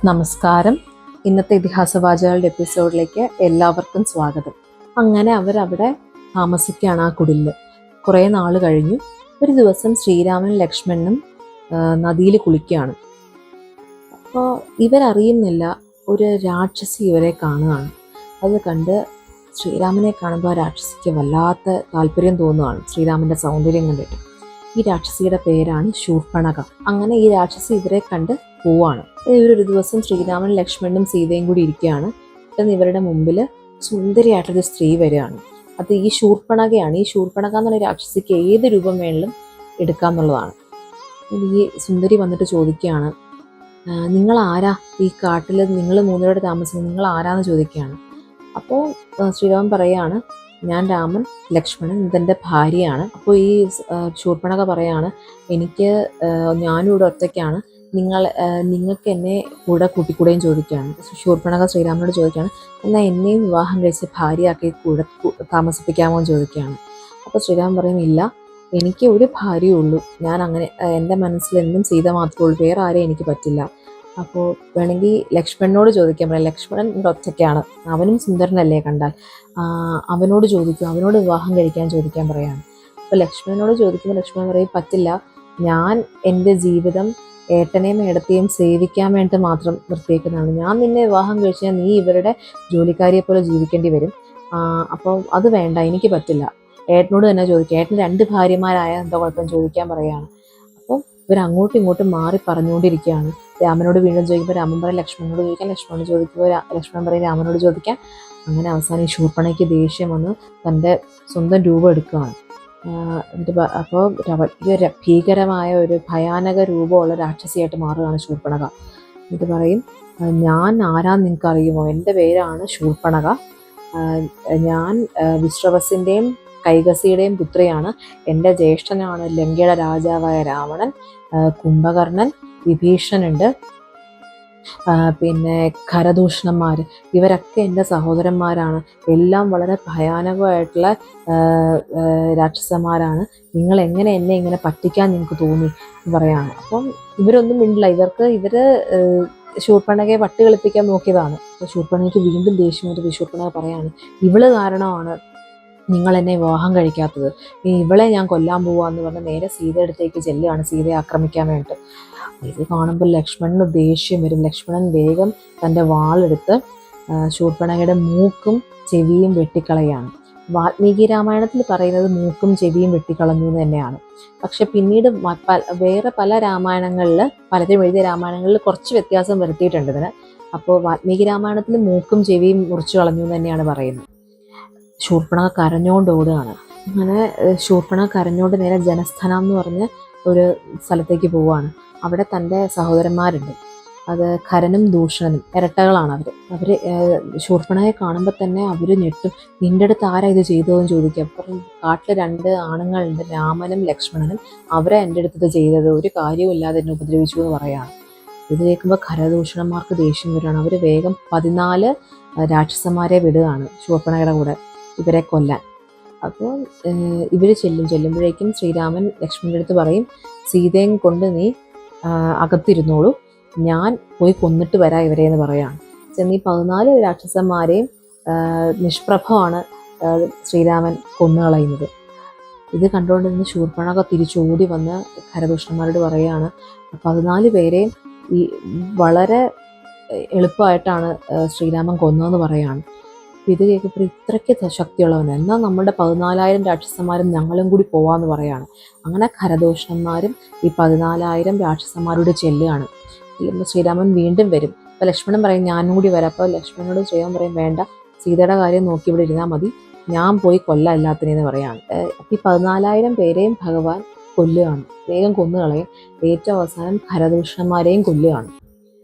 നമസ്കാരം. ഇന്നത്തെ ഇതിഹാസവാചകളുടെ എപ്പിസോഡിലേക്ക് എല്ലാവർക്കും സ്വാഗതം. അങ്ങനെ അവരവിടെ താമസിക്കുകയാണ് ആ കുടിലിൽ. കുറേ നാൾ കഴിഞ്ഞു. ഒരു ദിവസം ശ്രീരാമനും ലക്ഷ്മണനും നദിയിൽ കുളിക്കുകയാണ്. അപ്പോൾ ഇവരറിയുന്നില്ല, ഒരു രാക്ഷസി ഇവരെ കാണുകയാണ്. അത് കണ്ട് ശ്രീരാമനെ കാണുമ്പോൾ ആ രാക്ഷസിക്ക് വല്ലാത്ത താല്പര്യം തോന്നുകയാണ്, ശ്രീരാമൻ്റെ സൗന്ദര്യം കണ്ടിട്ട്. ഈ രാക്ഷസിയുടെ പേരാണ് ശൂർപ്പണഖ. അങ്ങനെ ഈ രാക്ഷസി ഇവരെ കണ്ട് പോവാണ്. ഇവരൊരു ദിവസം ശ്രീരാമൻ ലക്ഷ്മണനും സീതയും കൂടി ഇരിക്കുകയാണ്. പെട്ടെന്ന് ഇവരുടെ മുമ്പിൽ സുന്ദരിയായിട്ടൊരു സ്ത്രീ വരികയാണ്. അത് ഈ ശൂർപ്പണഖയാണ്. ഈ ശൂർപ്പണഖ എന്നുള്ള രാക്ഷസിക്ക് ഏത് രൂപം വേണമെങ്കിലും എടുക്കാമെന്നുള്ളതാണ്. ഈ സുന്ദരി വന്നിട്ട് ചോദിക്കുകയാണ്, നിങ്ങൾ ആരാ ഈ കാട്ടിൽ, നിങ്ങൾ മൂന്നുപേരോട് താമസിക്കുന്നത്, നിങ്ങൾ ആരാന്ന് ചോദിക്കുകയാണ്. അപ്പോൾ ശ്രീരാമൻ പറയാണ്, ഞാൻ രാമൻ, ലക്ഷ്മണൻ, ഇതെൻ്റെ ഭാര്യയാണ്. അപ്പോൾ ഈ ശൂർപ്പണഖ പറയാണ്, ഞാനും ഇവിടെ ഒറ്റയ്ക്കാണ്, നിങ്ങൾക്ക് എന്നെ കൂടെ കൂട്ടിക്കൂടെയും ചോദിക്കുകയാണ്. ശൂർപ്പണഖ ശ്രീരാമനോട് ചോദിക്കുകയാണ്, എന്നാൽ എന്നെയും വിവാഹം കഴിച്ച് ഭാര്യയാക്കി കൂടെ താമസിപ്പിക്കാമോ എന്ന് ചോദിക്കുകയാണ്. അപ്പോൾ ശ്രീരാമൻ പറയും, ഇല്ല, എനിക്ക് ഒരു ഭാര്യയേ ഉള്ളൂ, ഞാൻ അങ്ങനെ, എൻ്റെ മനസ്സിലെന്നും സീത മാത്രമേ ഉള്ളൂ, വേറെ ആരെയും എനിക്ക് പറ്റില്ല. അപ്പോൾ വേണമെങ്കിൽ ലക്ഷ്മണനോട് ചോദിക്കാൻ പറയാം, ലക്ഷ്മണൻ ഇവിടെ ഒറ്റയ്ക്കാണ്, അവനും സുന്ദരനല്ലേ കണ്ടാൽ, അവനോട് ചോദിക്കും, അവനോട് വിവാഹം കഴിക്കാൻ ചോദിക്കാൻ പറയാണ്. അപ്പോൾ ലക്ഷ്മണനോട് ചോദിക്കുമ്പോൾ ലക്ഷ്മണൻ പറയും, പറ്റില്ല, ഞാൻ എൻ്റെ ജീവിതം ഏട്ടനെയും ഏടത്തെയും സേവിക്കാൻ വേണ്ടി മാത്രം നിർത്തിയേക്കുന്നതാണ്, ഞാൻ നിന്നെ വിവാഹം കഴിച്ചാൽ നീ ഇവരുടെ ജോലിക്കാരിയെ പോലെ ജീവിക്കേണ്ടി വരും, അപ്പോൾ അത് വേണ്ട, എനിക്ക് പറ്റില്ല, ഏട്ടനോട് തന്നെ ചോദിക്കുക, ഏട്ടന് 2 ഭാര്യമാരായ എന്താ കുഴപ്പം ചോദിക്കാൻ പറയുകയാണ്. അപ്പോൾ ഇവർ അങ്ങോട്ടും ഇങ്ങോട്ടും മാറി പറഞ്ഞുകൊണ്ടിരിക്കുകയാണ്. രാമനോട് വീണ്ടും ചോദിക്കുമ്പോൾ രാമൻ പറയും ലക്ഷ്മണനോട് ചോദിക്കാൻ, ലക്ഷ്മണനോട് ചോദിക്കുമ്പോൾ ലക്ഷ്മണൻ പറയും രാമനോട് ചോദിക്കാൻ. അങ്ങനെ അവസാനം ഈ ശൂർപ്പണയ്ക്ക് ദേഷ്യം വന്ന് തൻ്റെ സ്വന്തം രൂപം എടുക്കുകയാണ്. എന്നിട്ട് അപ്പോൾ വലിയ ഭീകരമായ ഒരു ഭയാനക രൂപമുള്ള രാക്ഷസിയായിട്ട് മാറുകയാണ് ശൂർപ്പണഖ. എന്നിട്ട് പറയും, ഞാൻ ആരാന്ന് നിങ്ങൾക്ക് അറിയുമോ, എൻ്റെ പേരാണ് ശൂർപ്പണഖ, ഞാൻ വിശ്രവസിൻ്റെയും കൈകസിയുടെയും പുത്രിയാണ്, എൻ്റെ ജ്യേഷ്ഠനാണ് ലങ്കയുടെ രാജാവായ രാവണൻ, കുംഭകർണൻ, വിഭീഷണനുണ്ട്, പിന്നെ ഖരദൂഷണന്മാർ, ഇവരൊക്കെ എൻ്റെ സഹോദരന്മാരാണ്, എല്ലാം വളരെ ഭയാനകമായിട്ടുള്ള രാക്ഷസന്മാരാണ്, നിങ്ങൾ എങ്ങനെ എന്നെ ഇങ്ങനെ പറ്റിക്കാൻ നിങ്ങൾക്ക് തോന്നി എന്ന് പറയാണ്. അപ്പം ഇവരൊന്നും മിണ്ടില്ല. ഇവർ ശൂർപ്പണഖയെ വട്ട് കളിപ്പിക്കാൻ നോക്കിയതാണ്. അപ്പോൾ ശൂർപ്പണഖയ്ക്ക് വീണ്ടും ദേഷ്യം വരും. ശൂർപ്പണഖ പറയാണ്, ഇവള് കാരണമാണ് നിങ്ങൾ എന്നെ വിവാഹം കഴിക്കാത്തത്, ഇവളെ ഞാൻ കൊല്ലാൻ പോവാന്ന് പറഞ്ഞ് നേരെ സീതയുടെ അടുത്തേക്ക് ചെല്ലുകയാണ്, സീതയെ ആക്രമിക്കാൻ വേണ്ടിയിട്ട്. ഇത് കാണുമ്പോൾ ലക്ഷ്മണന് ദേഷ്യം വരും. ലക്ഷ്മണൻ വേഗം തൻ്റെ വാളെടുത്ത് ശൂർപ്പണഖയുടെ മൂക്കും ചെവിയും വെട്ടിക്കളയാണ്. വാൽമീകി രാമായണത്തിൽ പറയുന്നത് മൂക്കും ചെവിയും വെട്ടിക്കളഞ്ഞു എന്ന് തന്നെയാണ്. പക്ഷെ പിന്നീട് വേറെ പല രാമായണങ്ങളിൽ, പലരും എഴുതിയ രാമായണങ്ങളിൽ കുറച്ച് വ്യത്യാസം വരുത്തിയിട്ടുണ്ട് ഇതിന്. അപ്പോൾ വാൽമീകി രാമായണത്തിൽ മൂക്കും ചെവിയും മുറിച്ചു കളഞ്ഞു എന്ന് തന്നെയാണ് പറയുന്നത്. ശൂർപ്പണഖ കരഞ്ഞോണ്ട് ഓടുകയാണ്. അങ്ങനെ ശൂർപ്പണഖ കരഞ്ഞോണ്ട് നേരെ ജനസ്ഥനം എന്ന് പറഞ്ഞ് ഒരു സ്ഥലത്തേക്ക് പോവുകയാണ്. അവിടെ തൻ്റെ സഹോദരന്മാരുണ്ട്. അത് ഖരനും ദൂഷണനും, ഇരട്ടകളാണ് അവർ. ശൂർപ്പണഖയെ കാണുമ്പോൾ തന്നെ അവർ ഞെട്ടും. നിൻ്റെ അടുത്ത് ആരാ ഇത് ചെയ്തതെന്ന് ചോദിക്കുക. അപ്പം കാട്ടിൽ 2 ആണുങ്ങളുണ്ട്, രാമനും ലക്ഷ്മണനും, അവരെ എൻ്റെ അടുത്ത് ഇത് ചെയ്തത്, ഒരു കാര്യവുമില്ലാതെ എന്നെ ഉപദ്രവിച്ചു എന്ന് പറയുകയാണ്. ഇത് കേൾക്കുമ്പോൾ ഖരദൂഷണന്മാർക്ക് ദേഷ്യം വരികയാണ്. അവർ വേഗം 14 രാക്ഷസന്മാരെ വിടുകയാണ് ശൂർപ്പണഖയുടെ കൂടെ ഇവരെ കൊല്ലാൻ. അപ്പോൾ ഇവർ ചെല്ലുമ്പോഴേക്കും ശ്രീരാമൻ ലക്ഷ്മണൻ്റെ അടുത്ത് പറയും, സീതയും കൊണ്ട് നീ അകത്തിരുന്നോളൂ, ഞാൻ പോയി കൊന്നിട്ട് വരാം ഇവരെ എന്ന് പറയാണ്. ചെന്നീ 14 രാക്ഷസന്മാരെയും നിഷ്പ്രഭമാണ് ശ്രീരാമൻ കൊന്നുകളയുന്നത്. ഇത് കണ്ടുകൊണ്ടിരുന്ന ശൂർപ്പണഖ തിരിച്ചോടി വന്ന് ഖരദൂഷണന്മാരോട് പറയുകയാണ്, 14 പേരെയും ഈ വളരെ എളുപ്പമായിട്ടാണ് ശ്രീരാമൻ കൊന്നതെന്ന് പറയുകയാണ്. ഇത് കേൾക്കുമ്പോൾ ഇത്രയ്ക്ക് ശക്തിയുള്ളവന്, എന്നാൽ നമ്മുടെ 14,000 രാക്ഷസന്മാരും ഞങ്ങളും കൂടി പോവാന്ന് പറയാണ്. അങ്ങനെ ഖരദൂഷണന്മാരും ഈ 14,000 രാക്ഷസന്മാരോട് ചെല്ലുകയാണ്. ശ്രീരാമൻ വീണ്ടും വരും. അപ്പോൾ ലക്ഷ്മണൻ പറയും, ഞാനും കൂടി വരാം. അപ്പോൾ ലക്ഷ്മണനോട് ശ്രീരാമൻ പറയും, വേണ്ട, സീതയുടെ കാര്യം നോക്കി ഇവിടെ ഇരുന്നാൽ മതി, ഞാൻ പോയി കൊല്ലാം എല്ലാത്തിനെന്ന് പറയാണ്. അപ്പോൾ ഈ 14,000 പേരെയും ഭഗവാൻ കൊല്ലുകയാണ്, വേഗം കൊന്നുകളയും. ഏറ്റവും അവസാനം ഖരദൂഷണന്മാരെയും കൊല്ലുകയാണ്.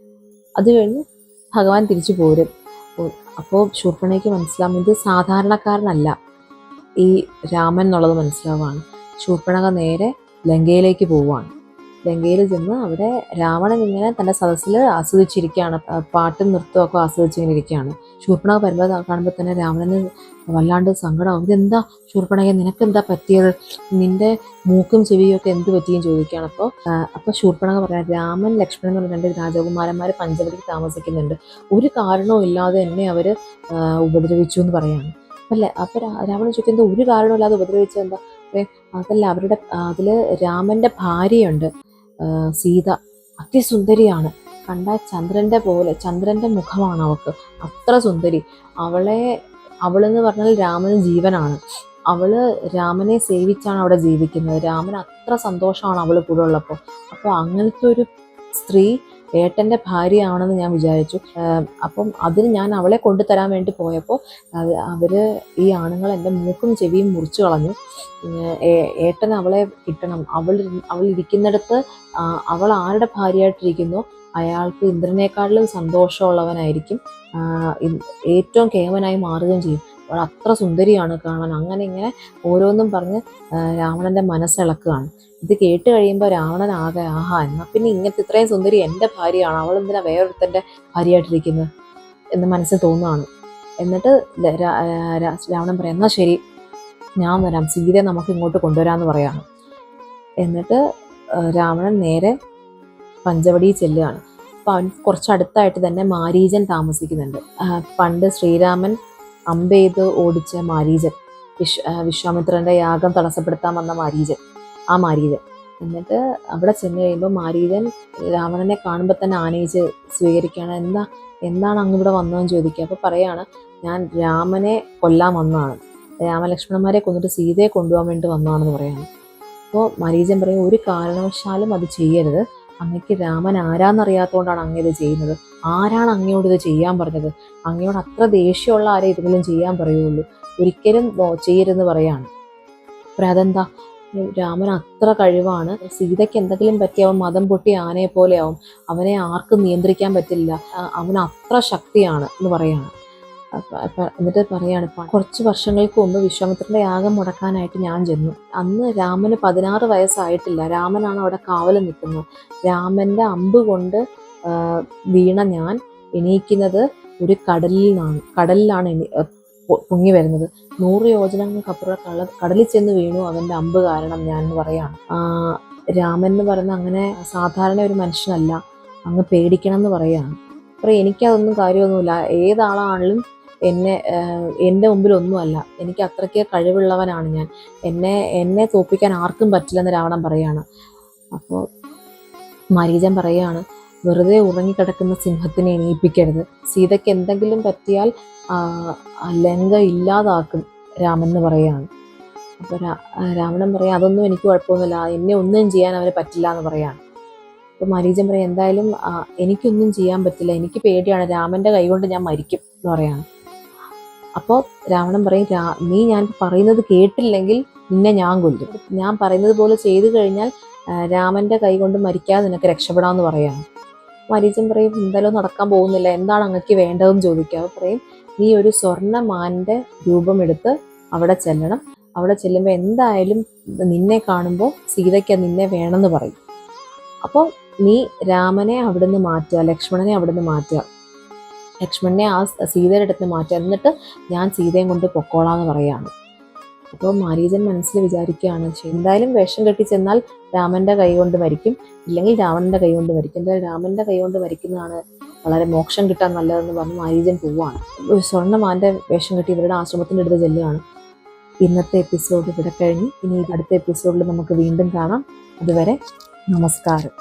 അത് കഴിഞ്ഞ് ഭഗവാൻ തിരിച്ചു പോരും. അപ്പോൾ ശൂർപ്പണഖയ്ക്ക് മനസ്സിലാവും, ഇത് സാധാരണക്കാരനല്ല ഈ രാമൻ എന്നുള്ളത് മനസ്സിലാവുകയാണ്. ശൂർപ്പണഖ നേരെ ലങ്കയിലേക്ക് പോവുകയാണ്. ലങ്കയിൽ ചെന്ന് അവിടെ രാവണൻ ഇങ്ങനെ തൻ്റെ സദസ്സിൽ ആസ്വദിച്ചിരിക്കുകയാണ്, പാട്ടും നൃത്തവും ഒക്കെ ആസ്വദിച്ചിങ്ങനെ ഇരിക്കുകയാണ്. ശൂർപ്പണഖ വരുമ്പോൾ കാണുമ്പോൾ തന്നെ രാവണന് വല്ലാണ്ട് സങ്കടമാവും. ഇതെന്താ ശൂർപ്പണഖ, നിനക്കെന്താ പറ്റിയത്, നിന്റെ മൂക്കും ചെവിയും ഒക്കെ എന്ത് പറ്റിയും ചോദിക്കുകയാണ്. അപ്പോൾ ശൂർപ്പണഖ പറയാം, രാമൻ ലക്ഷ്മണൻ എന്ന് പറഞ്ഞ 2 രാജകുമാരന്മാർ പഞ്ചവടിയിൽ താമസിക്കുന്നുണ്ട്, ഒരു കാരണവും ഇല്ലാതെ എന്നെ അവർ ഉപദ്രവിച്ചു എന്ന് പറയാണ്. അപ്പോൾ രാവണൻ ചോദിക്കുന്നത് ഒരു കാരണമില്ലാതെ ഉപദ്രവിച്ചത് എന്താ? അതല്ല, അവരുടെ അതിൽ രാമൻ്റെ ഭാര്യയുണ്ട്, സീത, അതിസുന്ദരിയാണ്, കണ്ടാൽ ചന്ദ്രൻ്റെ മുഖമാണ് അവൾക്ക്, അത്ര സുന്ദരി. അവളെന്ന് പറഞ്ഞാൽ രാമന് ജീവനാണ്. അവള് രാമനെ സേവിച്ചാണ് അവിടെ ജീവിക്കുന്നത്. രാമന് അത്ര സന്തോഷമാണ് അവള് കൂടെ ഉള്ളപ്പോൾ. അപ്പോൾ അങ്ങനത്തെ ഒരു സ്ത്രീ ഏട്ടൻ്റെ ഭാര്യയാണെന്ന് ഞാൻ വിചാരിച്ചു. അപ്പം അതിന് ഞാൻ അവളെ കൊണ്ടുതരാൻ വേണ്ടി പോയപ്പോൾ ഈ ആണുങ്ങൾ എൻ്റെ മൂക്കും ചെവിയും മുറിച്ചു കളഞ്ഞു. ഏട്ടൻ അവളെ കിട്ടണം, അവൾ ഇരിക്കുന്നിടത്ത് അവൾ ആരുടെ ഭാര്യയായിട്ടിരിക്കുന്നു അയാൾക്ക് ഇന്ദ്രനേക്കാളിലും സന്തോഷമുള്ളവനായിരിക്കും, ഏറ്റവും കേമനായി മാറുകയും ചെയ്യും. അവൾ അത്ര സുന്ദരിയാണ് കാണാൻ. അങ്ങനെ ഇങ്ങനെ ഓരോന്നും പറഞ്ഞ് രാവണൻ്റെ മനസ്സിളക്കുകയാണ്. ഇത് കേട്ട് കഴിയുമ്പോൾ രാവണൻ ആകെ ആഹാ, എന്നാൽ പിന്നെ ഇങ്ങനത്തെ ഇത്രയും സുന്ദരി എൻ്റെ ഭാര്യയാണ്, അവൾ എന്തിനാ വേറൊരുത്തൻ്റെ ഭാര്യയായിട്ടിരിക്കുന്നത് എന്ന് മനസ്സിൽ തോന്നുകയാണ്. എന്നിട്ട് രാവണൻ പറയാം, എന്നാൽ ശരി ഞാൻ വരാം, സീതയെ നമുക്ക് ഇങ്ങോട്ട് കൊണ്ടുവരാമെന്ന് പറയാണ്. എന്നിട്ട് രാവണൻ നേരെ പഞ്ചവടിയിൽ ചെല്ലുകയാണ്. അപ്പോൾ അവൻ കുറച്ചടുത്തായിട്ട് തന്നെ മാരീചൻ താമസിക്കുന്നുണ്ട്. പണ്ട് ശ്രീരാമൻ അമ്പെയ്ത് ഓടിച്ച മാരീചൻ, വിശ്വാമിത്രൻ്റെ യാഗം തടസ്സപ്പെടുത്താൻ വന്ന മാരീചൻ. എന്നിട്ട് അവിടെ ചെന്ന് കഴിയുമ്പോൾ മാരീചൻ രാവണനെ കാണുമ്പോൾ തന്നെ ആനയിച്ച് സ്വീകരിക്കുകയാണ്. എന്താണ് അങ്ങിവിടെ വന്നതെന്ന് ചോദിക്കുക. അപ്പോൾ പറയാണ്, ഞാൻ രാമനെ കൊല്ലാൻ വന്നതാണ്, രാമലക്ഷ്മണന്മാരെ കൊന്നിട്ട് സീതയെ കൊണ്ടുപോകാൻ വേണ്ടി വന്നതാണെന്ന് പറയാണ്. അപ്പോൾ മാരീചൻ പറയും, ഒരു കാരണവശാലും അത് ചെയ്യരുത്, അങ്ങക്ക് രാമൻ ആരാന്നറിയാത്തതുകൊണ്ടാണ് അങ്ങ് ഇത് ചെയ്യുന്നത്. ആരാണ് അങ്ങയോട് ഇത് ചെയ്യാൻ പറഞ്ഞത്? അങ്ങയോട് അത്ര ദേഷ്യമുള്ള ആരെ ഇതെങ്കിലും ചെയ്യാൻ പറയുള്ളൂ, ഒരിക്കലും ചെയ്യരുതെന്ന് പറയാണ്. അപ്പോൾ അതെന്താ, രാമൻ അത്ര കഴിവാണ്, സീതയ്ക്ക് എന്തെങ്കിലും പറ്റിയാവും മതം പൊട്ടി ആനയെ പോലെയാവും, അവനെ ആർക്കും നിയന്ത്രിക്കാൻ പറ്റില്ല, അവൻ അത്ര ശക്തിയാണ് എന്ന് പറയാണ്. എന്നിട്ട് പറയാണ്, കുറച്ച് വർഷങ്ങൾക്ക് മുമ്പ് വിശ്വാമിത്രൻ്റെ യാഗം മുടക്കാനായിട്ട് ഞാൻ ചെന്നു. അന്ന് രാമന് 16 വയസ്സായിട്ടില്ല. രാമനാണ് അവിടെ കാവൽ നിൽക്കുന്നത്. രാമൻ്റെ അമ്പ് കൊണ്ട് വീണ ഞാൻ എണീക്കുന്നത് ഒരു കടലിലാണ് പൊങ്ങി വരുന്നത്. 100 യോജനങ്ങൾക്കപ്പുറം കടലിൽ ചെന്ന് വീണു അവൻ്റെ അമ്പ് കാരണം ഞാൻ എന്ന് പറയാണ്. രാമൻ എന്ന് പറയുന്ന അങ്ങനെ സാധാരണ ഒരു മനുഷ്യനല്ല, അങ്ങ് പേടിക്കണം എന്ന് പറയാണ്. അപ്പോൾ എനിക്കതൊന്നും കാര്യമൊന്നുമില്ല, ഏതാളാണെങ്കിലും എൻ്റെ മുമ്പിലൊന്നുമല്ല, എനിക്ക് അത്രയ്ക്ക് കഴിവുള്ളവനാണ് ഞാൻ, എന്നെ തോൽപ്പിക്കാൻ ആർക്കും പറ്റില്ലെന്ന് രാവണൻ പറയാണ്. അപ്പോൾ മാരീചൻ പറയാണ്, വെറുതെ ഉറങ്ങിക്കിടക്കുന്ന സിംഹത്തിനെ എണീപ്പിക്കരുത്, സീതയ്ക്ക് എന്തെങ്കിലും പറ്റിയാൽ ലങ്ക ഇല്ലാതാക്കും രാമൻ എന്ന് പറയാണ്. അപ്പോൾ രാവണൻ പറയാം, അതൊന്നും എനിക്ക് കുഴപ്പമൊന്നുമില്ല, എന്നെ ഒന്നും ചെയ്യാൻ അവന് പറ്റില്ല എന്ന് പറയാണ്. അപ്പോൾ മാരീചൻ പറയാം, എന്തായാലും എനിക്കൊന്നും ചെയ്യാൻ പറ്റില്ല, എനിക്ക് പേടിയാണ്, രാമൻ്റെ കൈകൊണ്ട് ഞാൻ മരിക്കും എന്ന് പറയാണ്. അപ്പോൾ രാവണൻ പറയും, നീ ഞാൻ പറയുന്നത് കേട്ടില്ലെങ്കിൽ നിന്നെ ഞാൻ കൊല്ലും, ഞാൻ പറയുന്നത് പോലെ ചെയ്തു കഴിഞ്ഞാൽ രാമൻ്റെ കൈ കൊണ്ട് മരിക്കാതെ നിനക്ക് രക്ഷപ്പെടാമെന്ന് പറയാണ്. മാരീചൻ പറയും, എന്തായാലും നടക്കാൻ പോകുന്നില്ല, എന്താണ് അങ്ങക്ക് വേണ്ടതെന്ന് ചോദിക്കുക. അപ്പോൾ പറയും, നീ ഒരു സ്വർണ്ണമാൻ്റെ രൂപമെടുത്ത് അവിടെ ചെല്ലണം, അവിടെ ചെല്ലുമ്പോൾ എന്തായാലും നിന്നെ കാണുമ്പോൾ സീതയ്ക്ക് നിന്നെ വേണമെന്ന് പറയും. അപ്പോൾ നീ രാമനെ അവിടുന്ന് മാറ്റുക, ലക്ഷ്മണനെ അവിടുന്ന് മാറ്റുക, ലക്ഷ്മണനെ ആ സീതയുടെ അടുത്ത് മാറ്റുക, എന്നിട്ട് ഞാൻ സീതയും കൊണ്ട് പൊക്കോളാന്ന് പറയാണ്. അപ്പോൾ മാരീചൻ മനസ്സിൽ വിചാരിക്കുകയാണ്, എന്തായാലും വേഷം കെട്ടി ചെന്നാൽ രാമൻ്റെ കൈ കൊണ്ട് മരിക്കും, ഇല്ലെങ്കിൽ രാവണൻ്റെ കൈ കൊണ്ട് മരിക്കും, എന്തായാലും രാമൻ്റെ കൈ കൊണ്ട് മരിക്കുന്നതാണ് വളരെ മോക്ഷം കിട്ടാൻ നല്ലതെന്ന് പറഞ്ഞ് മാരീചൻ പോവുകയാണ്. ഒരു സ്വർണ്ണമാൻ്റെ വേഷം കെട്ടി ഇവരുടെ ആശ്രമത്തിൻ്റെ അടുത്ത് ചെല്ലുകയാണ്. ഇന്നത്തെ എപ്പിസോഡ് ഇവിടെ കഴിഞ്ഞു. ഇനി അടുത്ത എപ്പിസോഡിൽ നമുക്ക് വീണ്ടും കാണാം. അതുവരെ നമസ്കാരം.